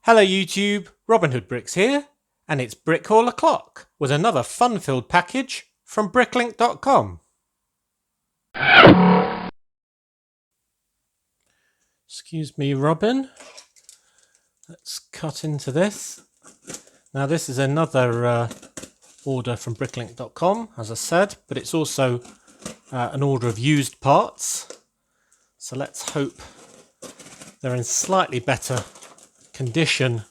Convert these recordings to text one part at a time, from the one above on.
Hello YouTube, Robin Hood Bricks here, and it's Brick Hall o'clock with another fun-filled package from bricklink.com. Excuse me, Robin. Let's cut into this. Now this is another order from bricklink.com, as I said, but it's also an order of used parts. So let's hope they're in slightly better condition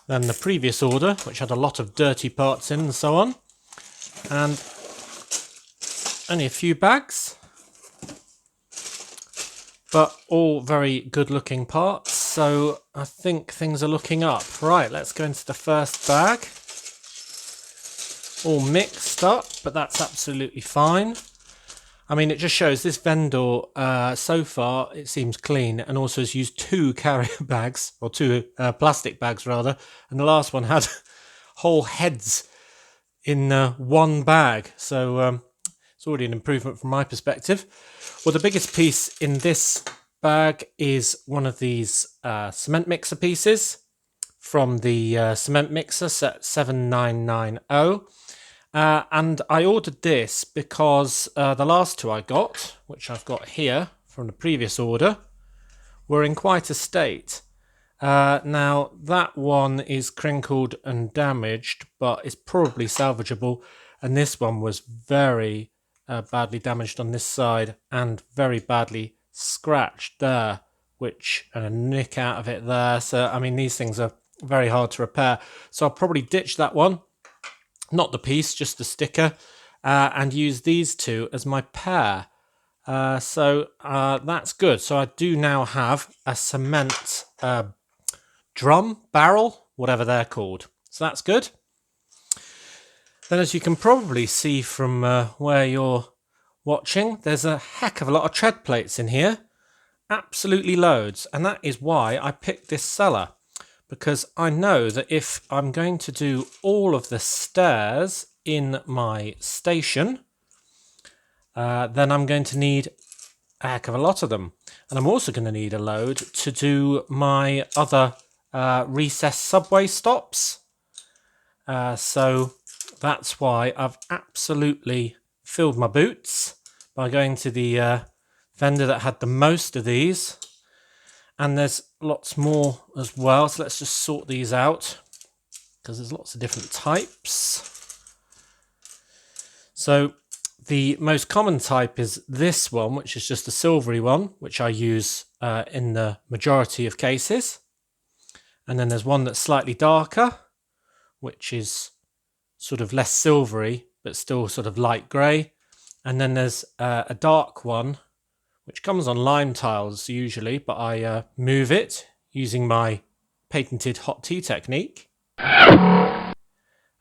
than the previous order, which had a lot of dirty parts in and so on, and only a few bags, but all very good looking parts, so I think things are looking up. Right, let's go into the first bag. All mixed up, but that's absolutely fine. I mean, it just shows this vendor, so far, it seems clean, and also has used two carrier bags, or two plastic bags rather, and the last one had whole heads in one bag, so it's already an improvement from my perspective. Well, the biggest piece in this bag is one of these cement mixer pieces from the cement mixer set 7990. And I ordered this because the last two I got, which I've got here from the previous order, were in quite a state. Now that one is crinkled and damaged, but it's probably salvageable, and this one was very badly damaged on this side and very badly scratched there, which and a nick out of it there. So I mean, these things are very hard to repair, so I'll probably ditch that one. Not the piece, just the sticker, and use these two as my pair. So that's good. So I do now have a cement drum, barrel, whatever they're called. So that's good. Then, as you can probably see from where you're watching, there's a heck of a lot of tread plates in here. Absolutely loads. And that is why I picked this seller, because I know that if I'm going to do all of the stairs in my station, then I'm going to need a heck of a lot of them. And I'm also going to need a load to do my other recessed subway stops. So that's why I've absolutely filled my boots by going to the vendor that had the most of these. And there's lots more as well, so let's just sort these out, because there's lots of different types. So the most common type is this one, which is just a silvery one, which I use in the majority of cases. And then there's one that's slightly darker, which is sort of less silvery, but still sort of light grey. And then there's a dark one, which comes on lime tiles usually, but I move it using my patented hot tea technique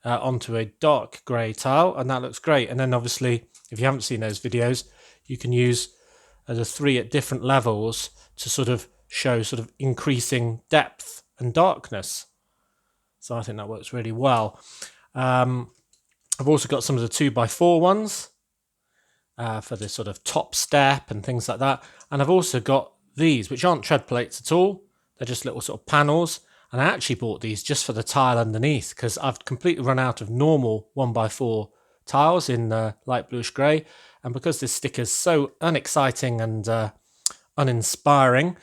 onto a dark grey tile, and that looks great. And then obviously, if you haven't seen those videos, you can use the three at different levels to sort of show sort of increasing depth and darkness. So I think that works really well. I've also got some of the 2x4 ones. For this sort of top step and things like that. And I've also got these, which aren't tread plates at all. They're just little sort of panels. And I actually bought these just for the tile underneath, because I've completely run out of normal 1x4 tiles in light bluish grey. And because this sticker's so unexciting and uninspiring,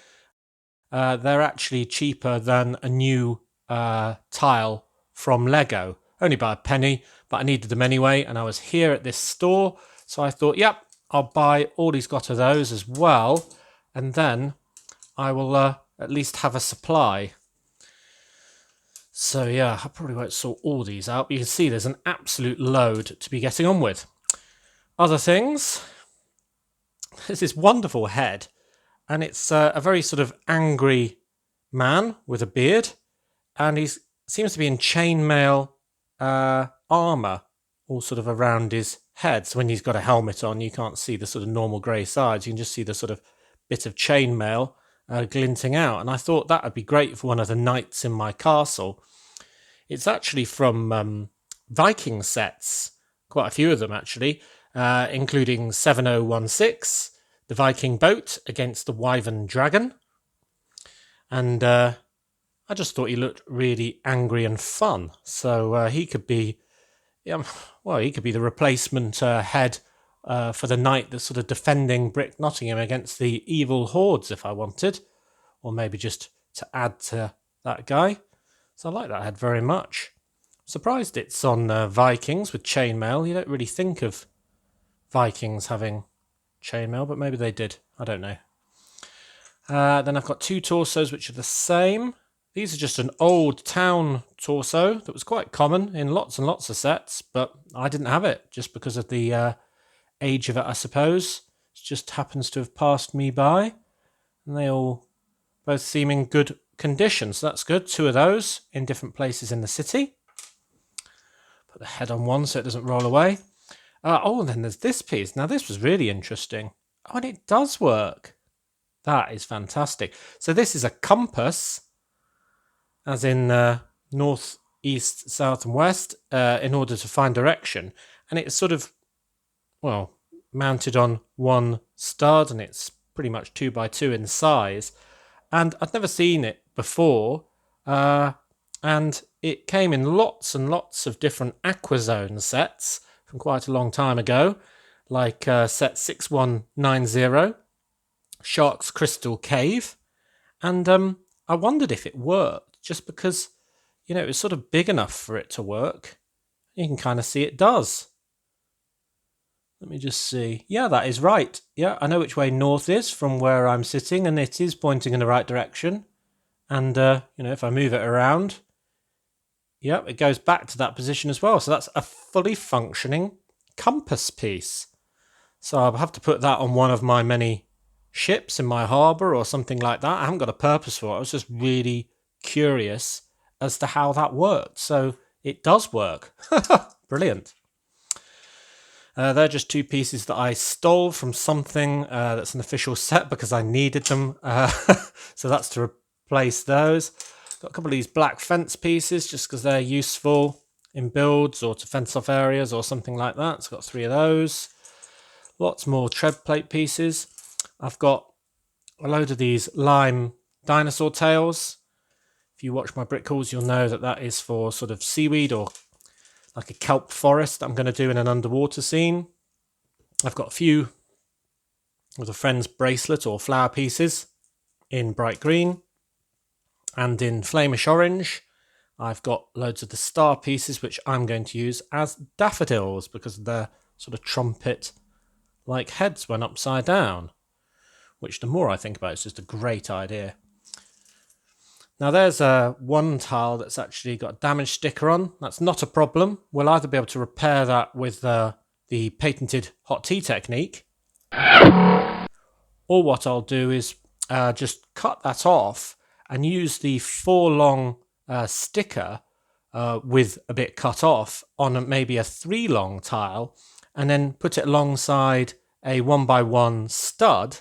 they're actually cheaper than a new tile from Lego. Only by a penny, but I needed them anyway. And I was here at this store, so I thought, yep, I'll buy all he's got of those as well, and then I will at least have a supply. So yeah, I probably won't sort all these out, but you can see there's an absolute load to be getting on with. Other things, there's this wonderful head, and it's a very sort of angry man with a beard, and he seems to be in chainmail armour, all sort of around his head. So when he's got a helmet on, you can't see the sort of normal grey sides. You can just see the sort of bit of chainmail glinting out. And I thought that would be great for one of the knights in my castle. It's actually from Viking sets, quite a few of them actually, including 7016, the Viking boat against the Wyvern dragon. And I just thought he looked really angry and fun. So he could be, he could be the replacement head for the knight that's sort of defending Brick Nottingham against the evil hordes if I wanted. Or maybe just to add to that guy. So I like that head very much. Surprised it's on Vikings with chainmail. You don't really think of Vikings having chainmail, but maybe they did. I don't know. Then I've got two torsos which are the same. These are just an old town torso that was quite common in lots and lots of sets, but I didn't have it just because of the age of it, I suppose. It just happens to have passed me by, and they all both seem in good condition, so that's good. Two of those in different places in the city. Put the head on one so it doesn't roll away. And then there's this piece. Now this was really interesting. Oh, and it does work. That is fantastic. So this is a compass, as in north, east, south and west, in order to find direction. And it's sort of, mounted on one stud, and it's pretty much 2x2 in size. And I'd never seen it before. And it came in lots and lots of different Aquazone sets from quite a long time ago, like set 6190, Shark's Crystal Cave. And I wondered if it worked, just because, it was sort of big enough for it to work. You can kind of see it does. Let me just see. Yeah, that is right. Yeah, I know which way north is from where I'm sitting, and it is pointing in the right direction. And, if I move it around, it goes back to that position as well. So that's a fully functioning compass piece. So I'll have to put that on one of my many ships in my harbour or something like that. I haven't got a purpose for it. I was just really curious as to how that worked. So it does work. Brilliant. They're just two pieces that I stole from something that's an official set because I needed them. So that's to replace those. Got a couple of these black fence pieces just because they're useful in builds or to fence off areas or something like that. So I've got 3 of those. Lots more tread plate pieces. I've got a load of these lime dinosaur tails. If you watch my brick hauls, you'll know that is for sort of seaweed or like a kelp forest I'm going to do in an underwater scene. I've got a few of a friend's bracelet or flower pieces in bright green. And in flamish orange, I've got loads of the star pieces, which I'm going to use as daffodils because of their sort of trumpet-like heads when upside down, which the more I think about it, it's just a great idea. Now there's one tile that's actually got a damage sticker on. That's not a problem. We'll either be able to repair that with the patented hot tea technique, or what I'll do is just cut that off and use the 4-long sticker with a bit cut off on maybe a 3-long tile, and then put it alongside a 1x1 stud.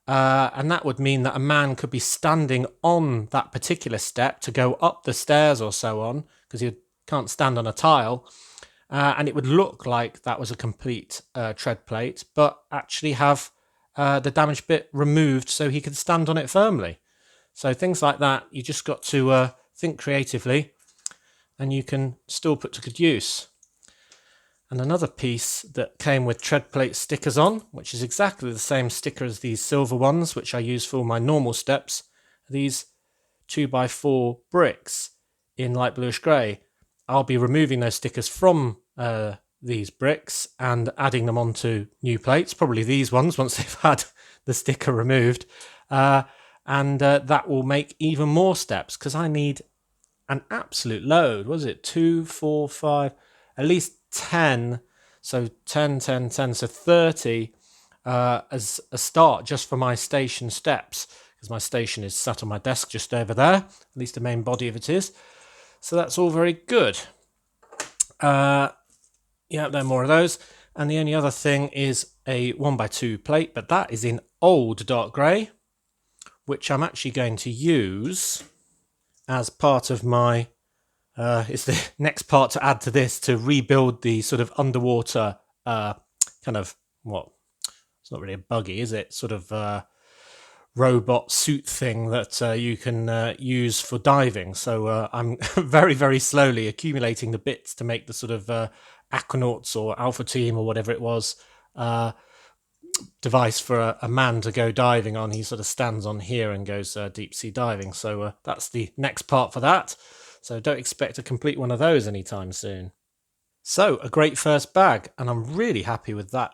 And that would mean that a man could be standing on that particular step to go up the stairs or so on, because he can't stand on a tile. And it would look like that was a complete tread plate, but actually have the damaged bit removed so he could stand on it firmly. So things like that, you just got to think creatively, and you can still put to good use. And another piece that came with tread plate stickers on, which is exactly the same sticker as these silver ones, which I use for all my normal steps, are these 2x4 bricks in light bluish grey. I'll be removing those stickers from these bricks and adding them onto new plates, probably these ones once they've had the sticker removed. And that will make even more steps, because I need an absolute load. What is it? 2, 4, 5, at least 10. So 10, 10, 10, so 30 as a start just for my station steps, because my station is sat on my desk just over there, at least the main body of it is. So that's all very good. There are more of those. And the only other thing is a 1x2 plate, but that is in old dark grey, which I'm actually going to use as part of my, it's the next part to add to this, to rebuild the sort of underwater kind of, it's not really a buggy, is it? Sort of robot suit thing that you can use for diving. So I'm very, very slowly accumulating the bits to make the sort of Aquanauts or Alpha Team or whatever it was device for a man to go diving on. He sort of stands on here and goes deep sea diving. So that's the next part for that. So don't expect to complete one of those anytime soon. So a great first bag, and I'm really happy with that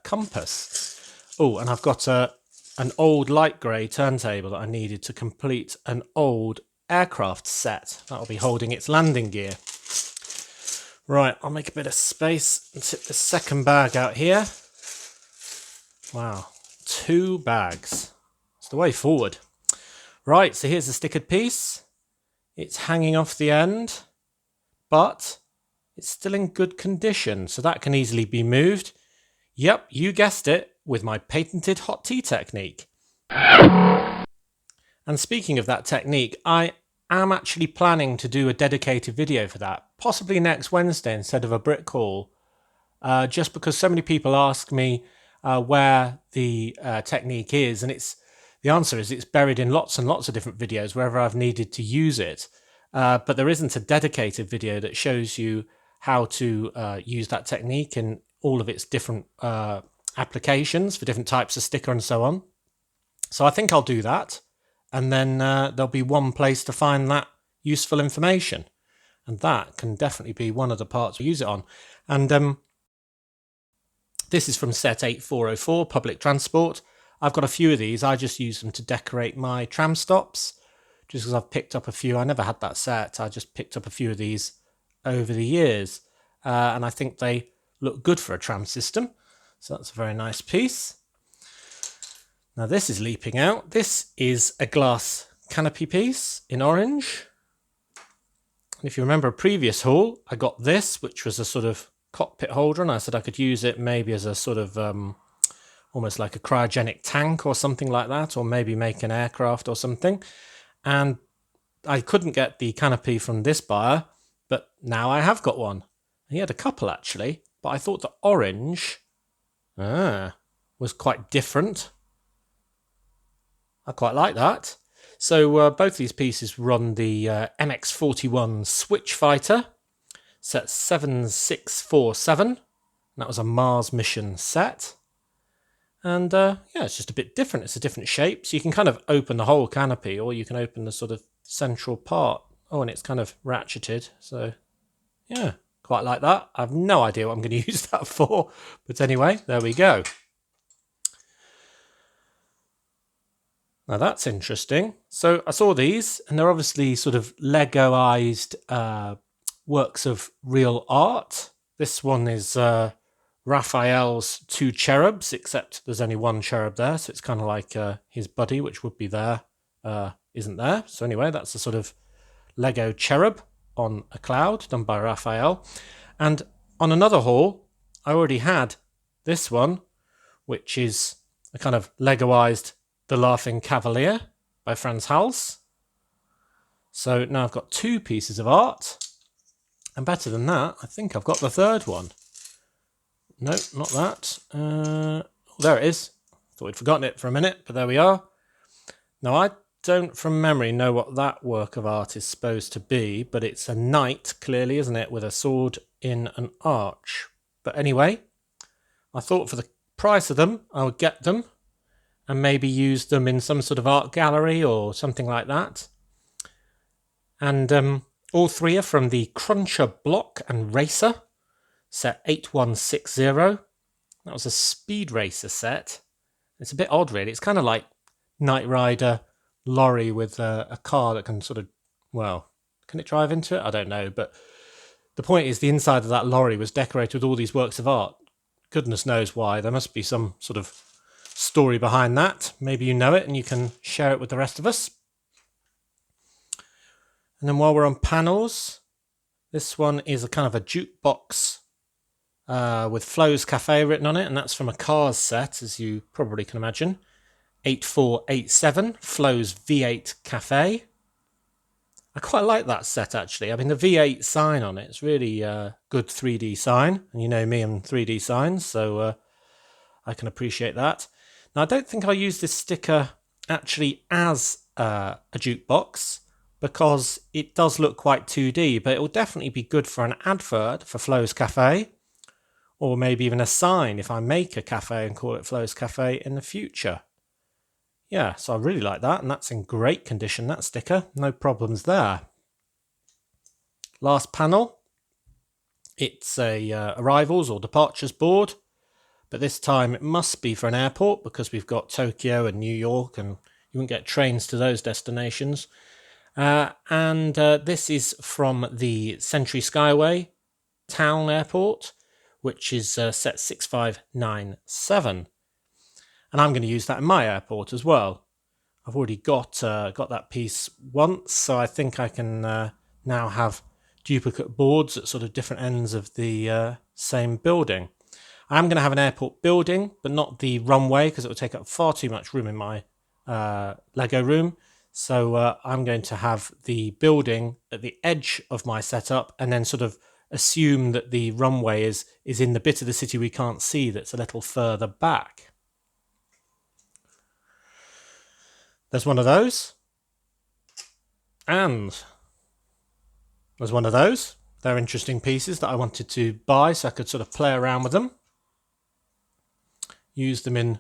compass. Oh, and I've got an old light grey turntable that I needed to complete an old aircraft set. That'll be holding its landing gear. Right, I'll make a bit of space and tip the second bag out here. Wow, 2 bags. It's the way forward. Right, so here's the stickered piece. It's hanging off the end, but it's still in good condition, so that can easily be moved. Yep, you guessed it, with my patented hot tea technique. And speaking of that technique, I am actually planning to do a dedicated video for that, possibly next Wednesday instead of a brick haul, just because so many people ask me where the technique is, and the answer is it's buried in lots and lots of different videos wherever I've needed to use it. But there isn't a dedicated video that shows you how to use that technique in all of its different applications for different types of sticker and so on. So I think I'll do that, and then there'll be one place to find that useful information, and that can definitely be one of the parts we use it on. And this is from set 8404, public transport. I've got a few of these. I just use them to decorate my tram stops, just because I've picked up a few. I never had that set. I just picked up a few of these over the years, and I think they look good for a tram system. So that's a very nice piece. Now this is leaping out. This is a glass canopy piece in orange. And if you remember a previous haul, I got this, which was a sort of cockpit holder, and I said I could use it maybe as a sort of almost like a cryogenic tank or something like that, or maybe make an aircraft or something. And I couldn't get the canopy from this buyer, but now I have got one. He had a couple actually, but I thought the orange was quite different. I quite like that. So both these pieces run the MX-41 Switch Fighter, set 7647. That was a Mars mission set. And yeah, it's just a bit different. It's a different shape. So you can kind of open the whole canopy, or you can open the sort of central part. Oh, and it's kind of ratcheted. So yeah, quite like that. I have no idea what I'm going to use that for. But anyway, there we go. Now that's interesting. So I saw these, and they're obviously sort of Legoized works of real art. This one is Raphael's 2 cherubs, except there's only 1 cherub there, so it's kind of like his buddy, which would be there, isn't there. So anyway, that's a sort of Lego cherub on a cloud done by Raphael. And on another haul, I already had this one, which is a kind of Legoized The Laughing Cavalier by Frans Hals. So now I've got 2 pieces of art. And better than that, I think I've got the third one. No, not that. There it is. Thought we'd forgotten it for a minute, but there we are. Now, I don't from memory know what that work of art is supposed to be, but it's a knight, clearly, isn't it, with a sword in an arch. But anyway, I thought for the price of them, I would get them and maybe use them in some sort of art gallery or something like that. And all 3 are from the Cruncher Block and Racer, set 8160. That was a Speed Racer set. It's a bit odd, really. It's kind of like Knight Rider lorry with a car that can sort of, well, can it drive into it? I don't know. But the point is, the inside of that lorry was decorated with all these works of art. Goodness knows why. There must be some sort of story behind that. Maybe you know it and you can share it with the rest of us. And then while we're on panels, this one is a kind of a jukebox with Flo's Cafe written on it, and that's from a Cars set, as you probably can imagine. 8487, Flo's V8 Cafe. I quite like that set, actually. I mean, the V8 sign on it's really good 3D sign, and you know me and 3D signs, so I can appreciate that. Now, I don't think I'll use this sticker actually as a jukebox, because it does look quite 2D, but it will definitely be good for an advert for Flo's Cafe, or maybe even a sign if I make a cafe and call it Flo's Cafe in the future. Yeah, so I really like that, and that's in great condition, that sticker. No problems there. Last panel. It's a arrivals or departures board, but this time it must be for an airport because we've got Tokyo and New York, and you wouldn't get trains to those destinations. This is from the Century Skyway Town Airport, which is set 6597. And I'm going to use that in my airport as well. I've already got that piece once, so I think I can now have duplicate boards at sort of different ends of the same building. I'm going to have an airport building, but not the runway, because it will take up far too much room in my Lego room. So I'm going to have the building at the edge of my setup, and then sort of assume that the runway is in the bit of the city we can't see that's a little further back. There's one of those. And there's one of those. They're interesting pieces that I wanted to buy so I could sort of play around with them. Use them in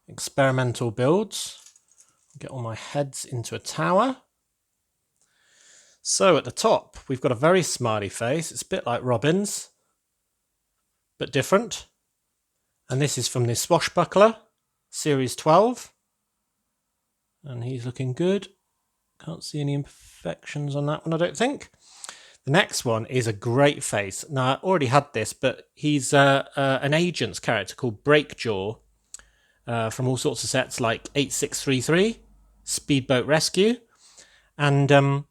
experimental builds. Get all my heads into a tower. So at the top, we've got a very smiley face. It's a bit like Robin's, but different. And this is from the Swashbuckler, Series 12. And he's looking good. Can't see any imperfections on that one, I don't think. The next one is a great face. Now, I already had this, but he's an agent's character called Breakjaw from all sorts of sets like 8633, Speedboat Rescue. And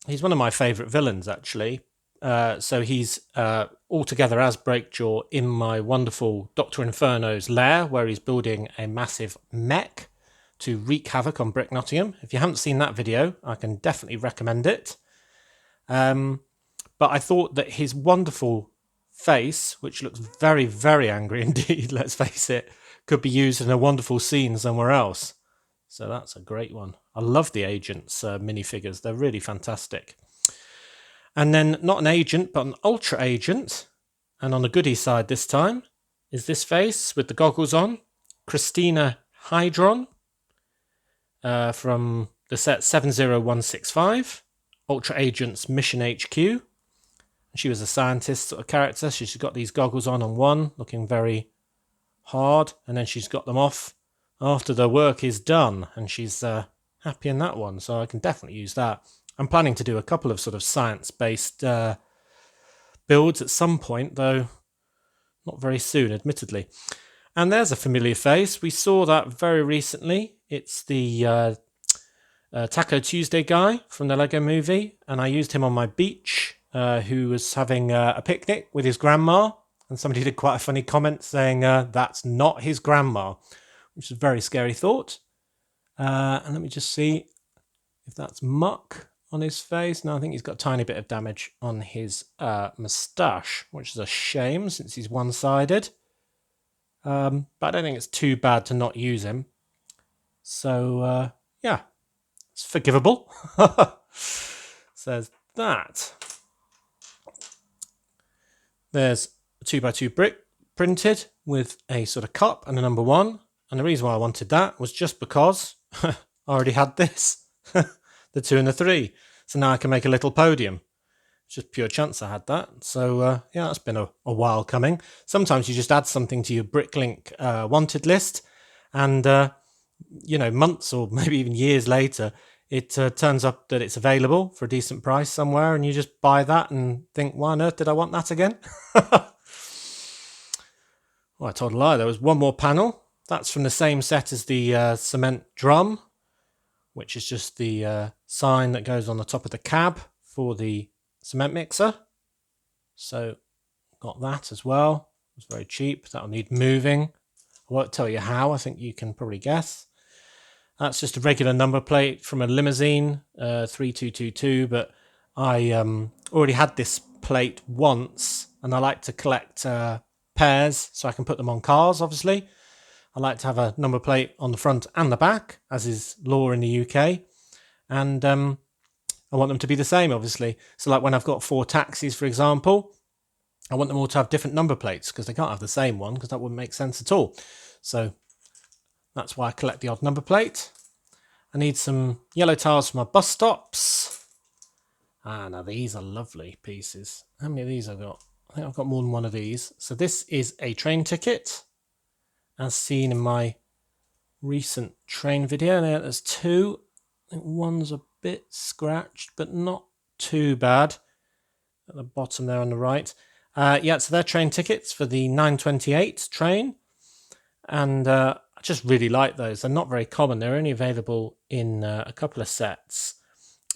he's one of my favourite villains, actually. So he's all together as Breakjaw in my wonderful Dr. Inferno's lair, where he's building a massive mech to wreak havoc on Brick Nottingham. If you haven't seen that video, I can definitely recommend it. But I thought that his wonderful face, which looks very, very angry indeed, let's face it, could be used in a wonderful scene somewhere else. So that's a great one. I love the Agents minifigures. They're really fantastic. And then not an agent, but an Ultra Agent. And on the goodie side this time is this face with the goggles on. Christina Hydron from the set 70165. Ultra Agents Mission HQ. She was a scientist sort of character. She's got these goggles on one, looking very hard, and then she's got them off after the work is done, and she's happy in that one, so I can definitely use that. I'm planning to do a couple of sort of science-based builds at some point, though not very soon, admittedly. And there's a familiar face. We saw that very recently. It's the Taco Tuesday guy from the Lego movie, and I used him on my beach, who was having a picnic with his grandma, and somebody did quite a funny comment saying that's not his grandma, which is a very scary thought. And let me just see if that's muck on his face. No, I think he's got a tiny bit of damage on his moustache, which is a shame since he's one-sided. But I don't think it's too bad to not use him. So, yeah, it's forgivable. Says that. There's a 2x2 brick printed with a sort of cup and a number 1. And the reason why I wanted that was just because I already had this, the 2 and the 3. So now I can make a little podium. It's just pure chance I had that. So yeah, that's been a while coming. Sometimes you just add something to your Bricklink wanted list, and months or maybe even years later, it turns up that it's available for a decent price somewhere, and you just buy that and think, why on earth did I want that again? Well, I told a lie. There was one more panel. That's from the same set as the cement drum, which is just the sign that goes on the top of the cab for the cement mixer. So got that as well. It was very cheap. That'll need moving. I won't tell you how. I think you can probably guess. That's just a regular number plate from a limousine, 3222, but I already had this plate once, and I like to collect pairs so I can put them on cars, obviously. I like to have a number plate on the front and the back, as is law in the UK. And I want them to be the same, obviously. So like when I've got 4 taxis, for example, I want them all to have different number plates because they can't have the same one because that wouldn't make sense at all. So that's why I collect the odd number plate. I need some yellow tiles for my bus stops. Now these are lovely pieces. How many of these I've got? I think I've got more than one of these. So this is a train ticket, as seen in my recent train video. Now there's 2. I think one's a bit scratched, but not too bad. At the bottom there on the right. Yeah, so they're train tickets for the 9:28 train. And I just really like those. They're not very common. They're only available in a couple of sets,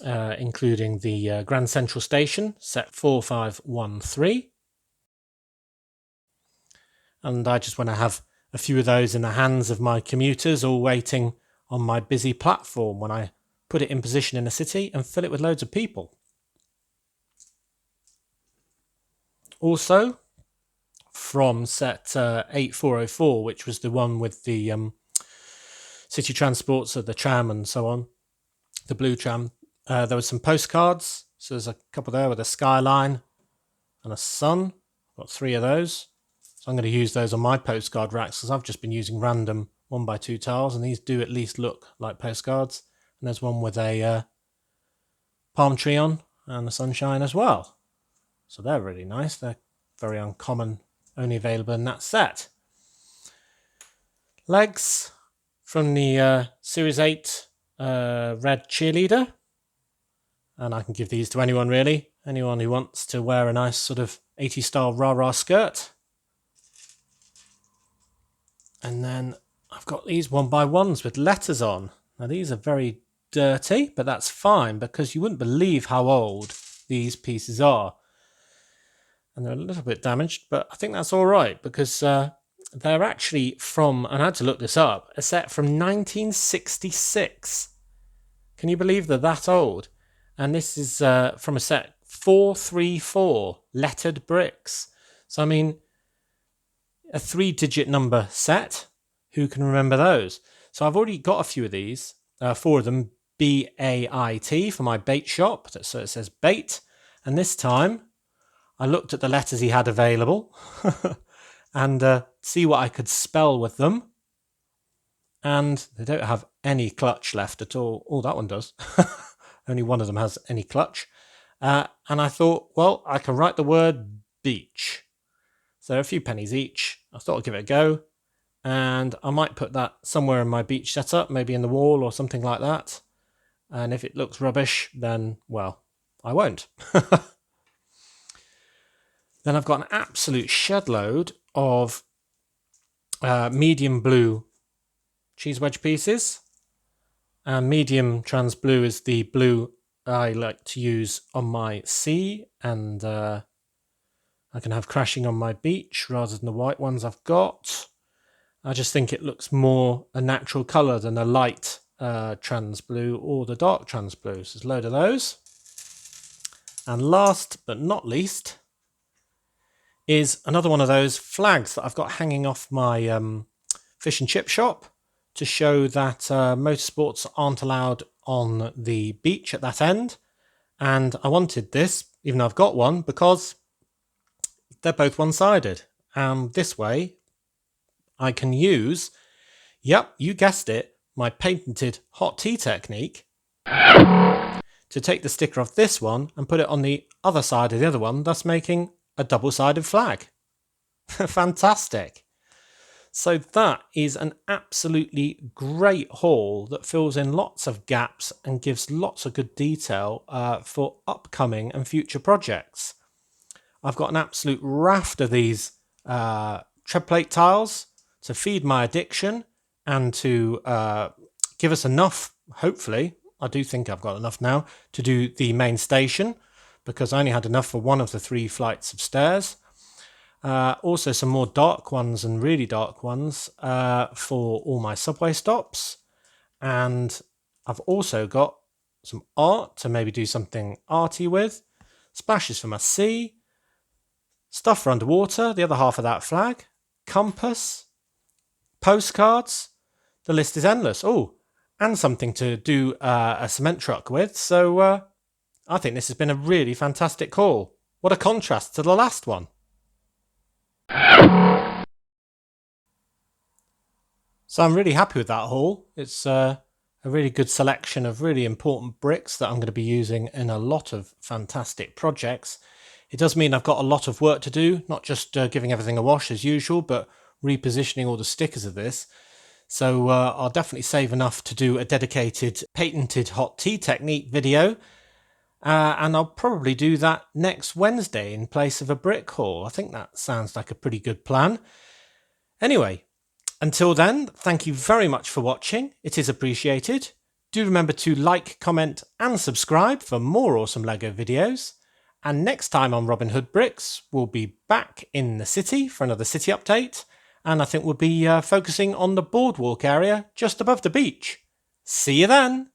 including the Grand Central Station, set 4513. And I just want to have a few of those in the hands of my commuters, all waiting on my busy platform when I put it in position in a city and fill it with loads of people. Also, from set 8404, which was the one with the city transports, so the tram and so on, the blue tram, there were some postcards. So there's a couple there with a skyline and a sun. Got 3 of those. So I'm going to use those on my postcard racks because I've just been using random 1x2 tiles, and these do at least look like postcards. And there's one with a palm tree on and the sunshine as well. So they're really nice. They're very uncommon, only available in that set. Legs from the Series 8 red cheerleader. And I can give these to anyone really. Anyone who wants to wear a nice sort of 80s style rah-rah skirt. And then I've got these 1x1s with letters on. Now these are very dirty, but that's fine because you wouldn't believe how old these pieces are. And they're a little bit damaged, but I think that's all right because they're actually from, and I had to look this up, a set from 1966. Can you believe they're that old? And this is from a set 434 lettered bricks. So I mean, a 3-digit number set. Who can remember those? So I've already got a few of these, 4 of them, BAIT for my bait shop. So it says bait. And this time I looked at the letters he had available and see what I could spell with them. And they don't have any clutch left at all. Oh, that one does. Only one of them has any clutch. And I thought, well, I can write the word beach. So a few pennies each. I thought I'd give it a go. And I might put that somewhere in my beach setup, maybe in the wall or something like that. And if it looks rubbish, then, well, I won't. Then I've got an absolute shed load of medium blue cheese wedge pieces. And medium trans blue is the blue I like to use on my sea, and I can have crashing on my beach rather than the white ones I've got. I just think it looks more a natural colour than a light trans blue or the dark trans blue. So there's a load of those. And last but not least is another one of those flags that I've got hanging off my fish and chip shop to show that motorsports aren't allowed on the beach at that end. And I wanted this, even though I've got one, because they're both one-sided. This way I can use, yep, you guessed it, my patented hot tea technique to take the sticker off this one and put it on the other side of the other one, thus making a double-sided flag. Fantastic. So that is an absolutely great haul that fills in lots of gaps and gives lots of good detail for upcoming and future projects. I've got an absolute raft of these tread plate tiles to feed my addiction and to give us enough, hopefully, I do think I've got enough now, to do the main station, because I only had enough for one of the 3 flights of stairs. Also some more dark ones and really dark ones for all my subway stops. And I've also got some art to maybe do something arty with, splashes for my sea, stuff for underwater, the other half of that flag, compass, postcards. The list is endless. Oh, and something to do a cement truck with. So I think this has been a really fantastic haul. What a contrast to the last one. So I'm really happy with that haul. It's a really good selection of really important bricks that I'm going to be using in a lot of fantastic projects. It does mean I've got a lot of work to do, not just giving everything a wash as usual, but repositioning all the stickers of this. So I'll definitely save enough to do a dedicated patented hot tea technique video. And I'll probably do that next Wednesday in place of a brick haul. I think that sounds like a pretty good plan. Anyway, until then, thank you very much for watching. It is appreciated. Do remember to like, comment and subscribe for more awesome LEGO videos. And next time on Robin Hood Bricks, we'll be back in the city for another city update. And I think we'll be focusing on the boardwalk area just above the beach. See you then!